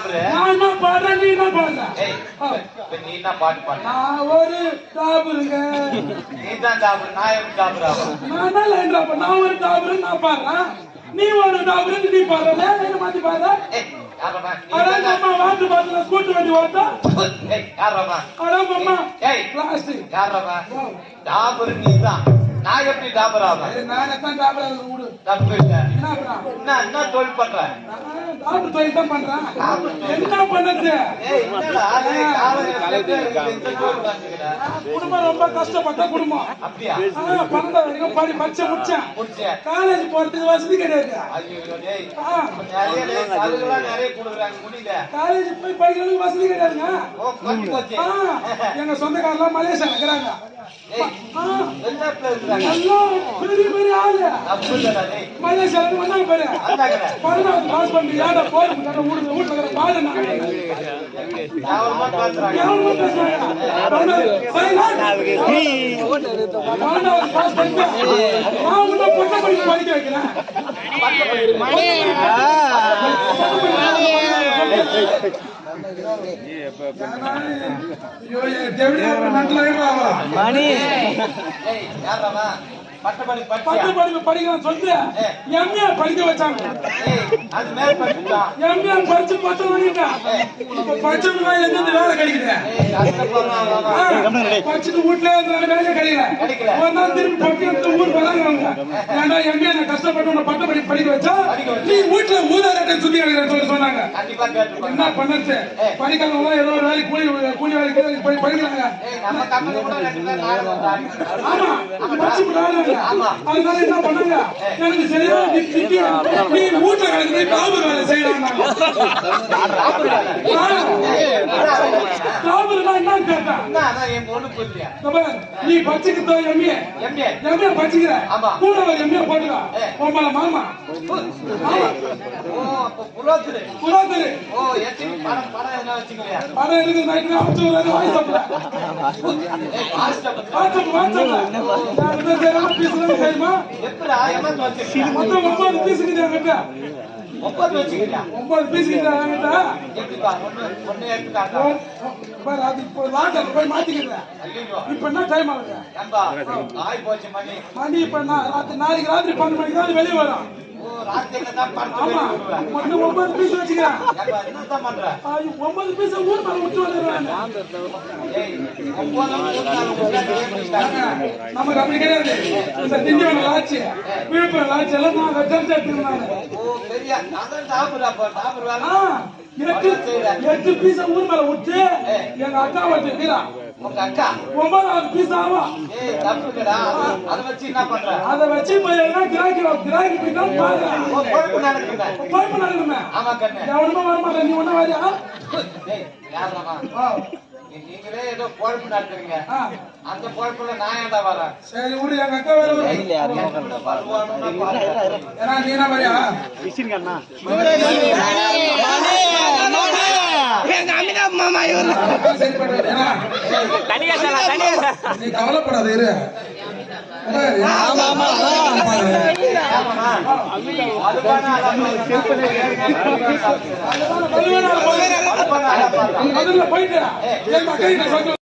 டாபரு நான் என்ன பாடுறேன் நீ என்ன பாடுற நீ என்ன பாட்டு பாடு நான் ஒரு டாபருங்க நீ தான் டாபரு நான் எப்படி டாபரா நான் லைன்றாப்ப நான் ஒரு டாபரு நான் பாடுறேன் நீ ஒரு டாபரு நீ பாடுற என்ன மாத்தி பாடுற அம்மா வாட்டு பாத்துல ஸ்கூட்டர் வண்டி ஓட்டா யாரா அம்மா பிளாஸ்டிக் யாரா டாபரு நீ தான் நான் எப்படி டாபரா நான் எத்தனை டாபரா விடு தப்பு இல்ல என்ன என்ன தொழில் பண்ற டாபர் தொழில் தான் பண்றேன் என்ன பண்ணது குடும்பம் ரொம்ப கஷ்டப்பட்ட குடும்பம் அப்படியா 12 வரைக்கும் படிச்சு முடிச்சேன் காலேஜ் போறதுக்கு வசதி கிடையாது நிறைய கொடுக்குறாங்க முடியல காலேஜ் போய் படிக்கிறதுக்கு வசதி கிடையாதுங்க எங்க சொந்தக்காரெல்லாம் மலேசியா இருக்கிறாங்க பெரிய பெரிய ஆளு மலேசியா வந்தாங்க பாரு 12வது பாஸ் பண்ணி யாரா போறது வீட்டுல பாடு பாஸ் பண்ணி நான் உன்ன பொண்ணை படிக்க வைக்கிறேன் மணி படிக்கலாம் சொல்லிட்டு எம்ஏ படிக்க வச்சாங்க எம்ஏ படிச்சு 10 வாங்கிட்டேன் படிச்சவங்க எங்க வேலை கிடைக்குது படிச்சுட்டு வீட்டுல வேலை கிடைக்கல ஒரு நாள் திரும்பி பட்டி ஊருக்கு வராங்க ஏன்னா எம்ஏ நான் கஷ்டப்பட்டு பட்ட படிக்க வச்சா நீ வீட்டுல ஊதாரட்டை சுத்தி சொல்லி சொன்னாங்க என்ன பண்ணது படிக்கிறவங்க ஏதோ ஒரு வேலை கூலி வேலைக்கு போய் படிக்கிறாங்க ஆமா படிச்சு அதனால என்ன பண்ணாங்க எனக்கு சரியா நீ வீட்டுல கிடக்கு டாபர் வேலை செய்யறாங்க டாபர்னா என்ன கேட்டா நீ படிச்சுக்கிட்டோ எம்ஏ படிச்சுக்கிற கூட ஒரு எம்ஏ போட்டுக்கா உங்கள மாமா புரோக்கரு படம் இருக்கு நைட்டு அமைச்சு வாட்ஸ்அப்ல தெரியுமா மொத்தம் 9 பீஸ் கிட்ட 9 பீஸ் போய் மாத்திக்கிறேன் இப்ப என்ன டைம் ஆகுது மணி இப்ப நாளைக்கு ராத்திரி 12 மணிக்கு தான் வெளியே வரும் 9 பீஸ் வச்சுக்கிறேன் 9 பீஸ் ஊர் மேல விட்டு வந்துடுறாங்க நமக்கு அப்படி கிடையாது இந்த திண்டிவனம் லாட்சி விழுப்புரம் லாட்சி எல்லாம் நான் வெற்றி எடுத்துருந்தாங்க 8 பீஸ் ஊர் மேல விட்டு எங்க அக்கா வச்சுக்கிறா உங்க அக்கா 9வது பீஸ் ஆவா அதை வச்சு கிராக்கி போயிட்டாலும் நடக்குமே எவனுமே வரமாட்டேன் நீ ஒண்ணு வரியா நீங்களே ஏதோ பொழப்பு நடத்துறீங்க அந்த பொழப்புல நான் ஏன்டா வரேன் சரி விடு எங்க அக்கா வேற ஏன்னா நீ என்ன வரியா மாமா நீ கவலைப்படாத இரு போயிட்டு